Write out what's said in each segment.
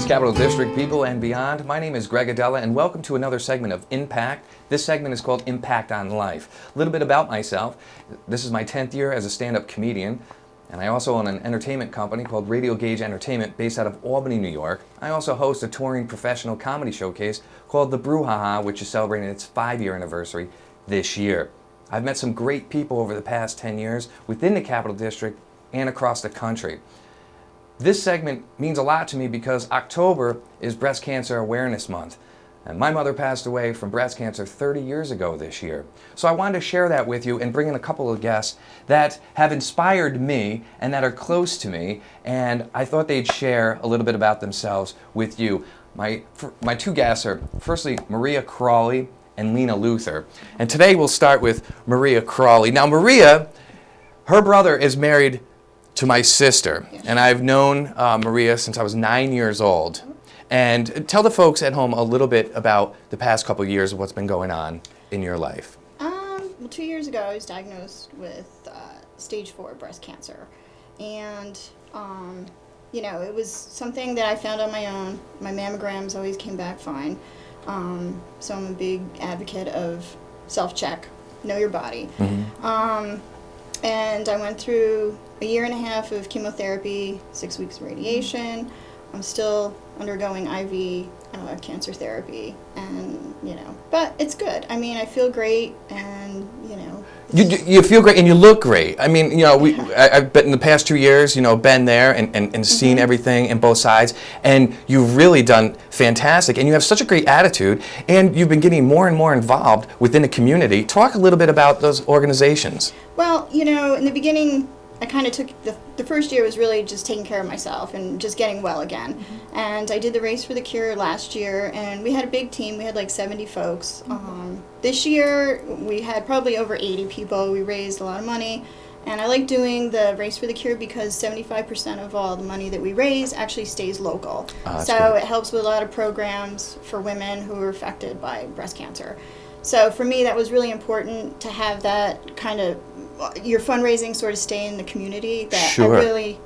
Capital District people and beyond. My name is Greg Aidala and welcome to another segment of Impact. This segment is called Impact on Life. A little bit about myself. This is my 10th year as a stand-up comedian, and I also own an entertainment company called Radio Gauge Entertainment based out of Albany, New York. I also host a touring professional comedy showcase called The Brouhaha, which is celebrating its 5-year anniversary this year. I've met some great people over the past 10 years within the Capital District and across the country. This segment means a lot to me because October is Breast Cancer Awareness Month. And my mother passed away from breast cancer 30 years ago this year. So I wanted to share that with you and bring in a couple of guests that have inspired me and that are close to me. And I thought they'd share a little bit about themselves with you. My two guests are firstly Maria Crawley and Lena Luther. And today we'll start with Maria Crawley. Now Maria, her brother is married to my sister, and I've known Maria since I was 9 years old. And tell the folks at home a little bit about the past couple of years of what's been going on in your life. Well, 2 years ago I was diagnosed with stage 4 breast cancer. And, it was something that I found on my own. My mammograms always came back fine. So I'm a big advocate of self-check, know your body. Mm-hmm. And I went through a 1.5 years of chemotherapy, 6 weeks of radiation. I'm still undergoing IV cancer therapy, and but it's good. I mean, I feel great, and You feel great and you look great. I mean, I've been in the past 2 years, been there and seen Mm-hmm. everything in both sides, and you've really done fantastic, and you have such a great attitude, and you've been getting more and more involved within the community. Talk a little bit about those organizations. Well, in the beginning, I kind of took the first year was really just taking care of myself and just getting well again. Mm-hmm. And I did the Race for the Cure last year, and we had a big team. We had like 70 folks. Mm-hmm. This year, we had probably over 80 people. We raised a lot of money. And I like doing the Race for the Cure because 75% of all the money that we raise actually stays local. So it helps with a lot of programs for women who are affected by breast cancer. So for me, that was really important to have that kind of your fundraising sort of stay in the community. That sure. I really,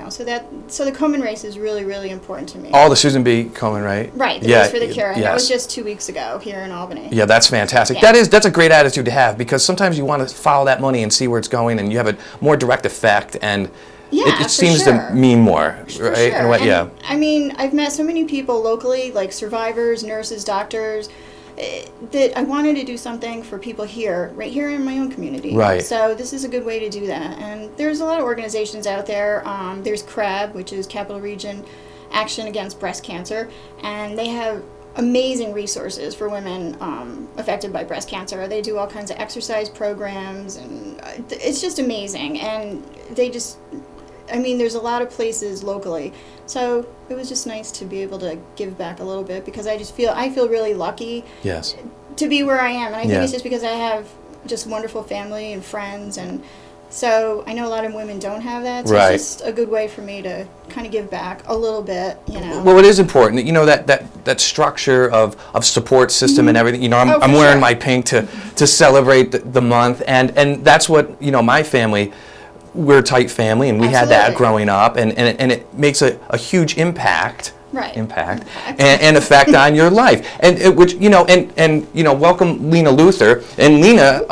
so the Komen race is really, really important to me. Oh, the Susan B. Komen, right? Right, the Race for the Cure. And yes. that was just 2 weeks ago here in Albany. Yeah, that's fantastic. Yeah. That's a great attitude to have, because sometimes you want to follow that money and see where it's going, and you have a more direct effect, and it seems sure. to mean more, For right? sure. And yeah. I mean, I've met so many people locally, like survivors, nurses, doctors, that I wanted to do something for people here, right here in my own community. Right. So this is a good way to do that. And there's a lot of organizations out there. There's CRAB, which is Capital Region Action Against Breast Cancer, and they have amazing resources for women affected by breast cancer. They do all kinds of exercise programs, and it's just amazing. And there's a lot of places locally. So it was just nice to be able to give back a little bit, because I feel really lucky Yes. to be where I am. And I think Yeah. it's just because I have just wonderful family and friends, and so I know a lot of women don't have that. So Right. it's just a good way for me to kind of give back a little bit, Well, it is important, that structure of support system and everything. I'm wearing my pink to celebrate the month, and that's what my family. We're a tight family, and we had that growing up, and it makes a huge impact. Right. Impact and effect on your life, and welcome Lena Luther. And Lena,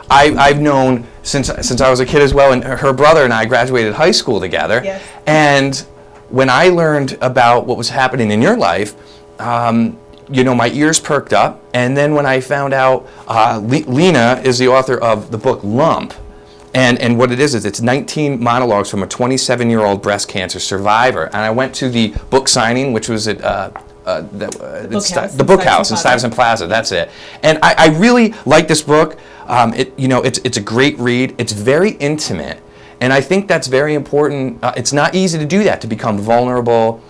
I've known since I was a kid as well, and her brother and I graduated high school together. Yes. And when I learned about what was happening in your life, my ears perked up. And then when I found out Lena is the author of the book Lump. And what it is it's 19 monologues from a 27-year-old breast cancer survivor. And I went to the book signing, which was at the Book House in Stuyvesant Plaza. That's it. And I really like this book. It's a great read. It's very intimate, and I think that's very important. It's not easy to do that, to become vulnerable,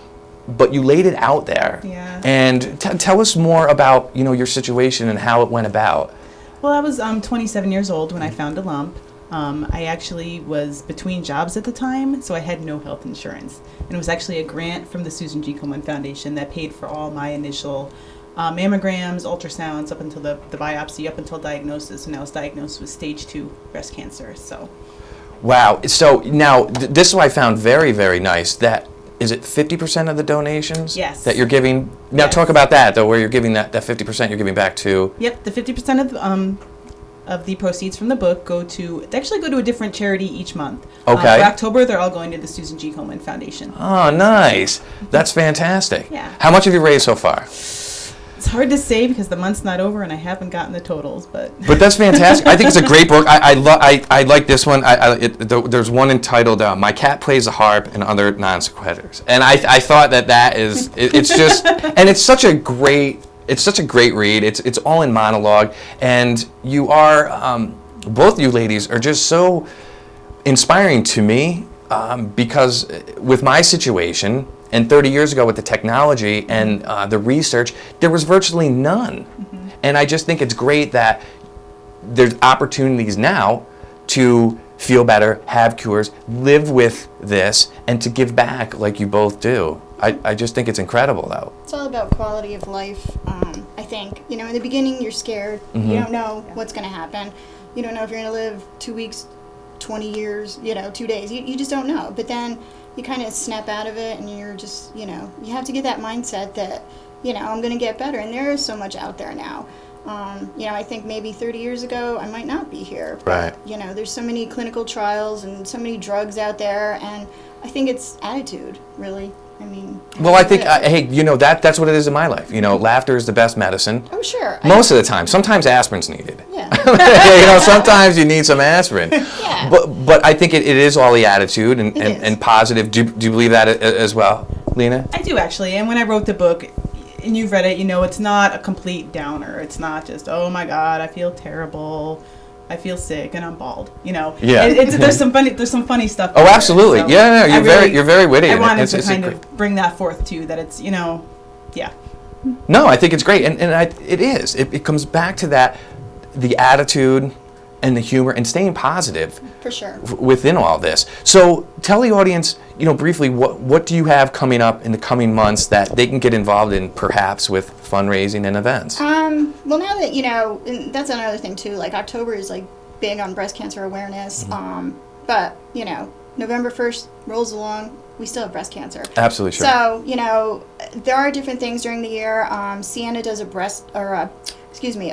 but you laid it out there. Yeah. And tell us more about your situation and how it went about. Well, I was 27 years old when I found a lump. I actually was between jobs at the time, so I had no health insurance. And it was actually a grant from the Susan G. Komen Foundation that paid for all my initial mammograms, ultrasounds, up until the biopsy, up until diagnosis. And I was diagnosed with stage 2 breast cancer. So Wow. So now, this is what I found very, very nice. That is it 50% of the donations? Yes. That you're giving? Now Yes. talk about that, though, where you're giving that 50% you're giving back to. Yep, the 50% of the proceeds from the book they actually go to a different charity each month. Okay. For October, they're all going to the Susan G. Komen Foundation. Oh, nice. That's fantastic. Yeah. How much have you raised so far? It's hard to say because the month's not over and I haven't gotten the totals, but That's fantastic. I think it's a great book. I like this one. There's one entitled "My Cat Plays the Harp and Other Non Sequiturs," and I thought that is it's just and it's such a great read. It's all in monologue, and you are both you ladies are just so inspiring to me because with my situation. And 30 years ago with the technology and the research, there was virtually none. Mm-hmm. And I just think it's great that there's opportunities now to feel better, have cures, live with this, and to give back like you both do. I just think it's incredible, though. It's all about quality of life, I think. You know, in the beginning, you're scared. Mm-hmm. You don't know what's going to happen. You don't know if you're going to live 2 weeks, 20 years, 2 days. You just don't know. But then you kind of snap out of it and you're just, you have to get that mindset that, I'm going to get better. And there is so much out there now. I think maybe 30 years ago I might not be here. Right. But, there's so many clinical trials and so many drugs out there. And I think it's attitude, really. Well, I think, that's what it is in my life. Laughter is the best medicine. Oh, sure. Most of the time. Sometimes aspirin's needed. Yeah. Sometimes you need some aspirin. Yeah. But I think it is all the attitude and, It is. and positive. Do you believe that as well, Lena? I do actually. And when I wrote the book, and you've read it, it's not a complete downer. It's not just, oh my God, I feel terrible. I feel sick and I'm bald. Yeah. There's some funny stuff. Oh, there. absolutely. So Yeah, you're very witty. I and wanted it's to kind great. of bring that forth too. That it's yeah. No, I think it's great, and it is. It comes back to that, the attitude, and the humor, and staying positive. For sure. Within all this. So tell the audience, briefly, what do you have coming up in the coming months that they can get involved in, perhaps with fundraising and events? Well, now that and that's another thing too. Like October is like big on breast cancer awareness. Mm-hmm. But November 1st rolls along. We still have breast cancer. Absolutely sure. So there are different things during the year. Sienna does a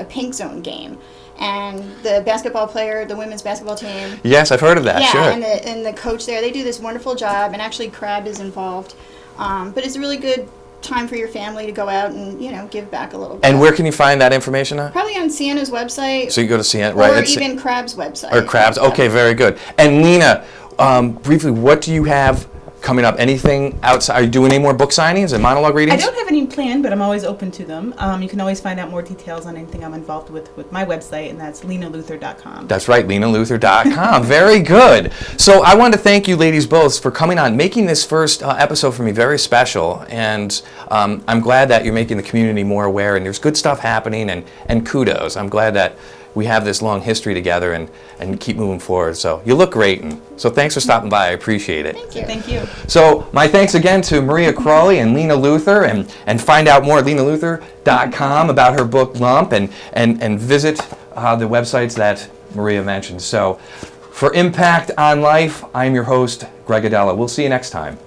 pink zone game. And the women's basketball team. Yes, I've heard of that. Yeah, Sure. and the coach there, they do this wonderful job. And actually, Crab is involved. But it's a really good time for your family to go out and give back a little bit. And where can you find that information at? Probably on Sienna's website. So you go to Sienna, right? Or even Crab's website. Or Crab's. Okay, very good. And Lena, briefly, what do you have coming up? Anything outside? Are you doing any more book signings and monologue readings? I don't have any planned, but I'm always open to them. You can always find out more details on anything I'm involved with my website, and that's lenaluther.com. That's right, lenaluther.com. Very good. So I want to thank you ladies both for coming on, making this first episode for me very special. And I'm glad that you're making the community more aware, and there's good stuff happening, and kudos. I'm glad that we have this long history together and keep moving forward. So you look great. And so thanks for stopping by. I appreciate it. Thank you. Thank you. So my thanks again to Maria Crawley and Lena Luther, and find out more at lenaluther.com about her book Lump, and visit the websites that Maria mentioned. So for Impact on Life, I'm your host, Greg Aidala. We'll see you next time.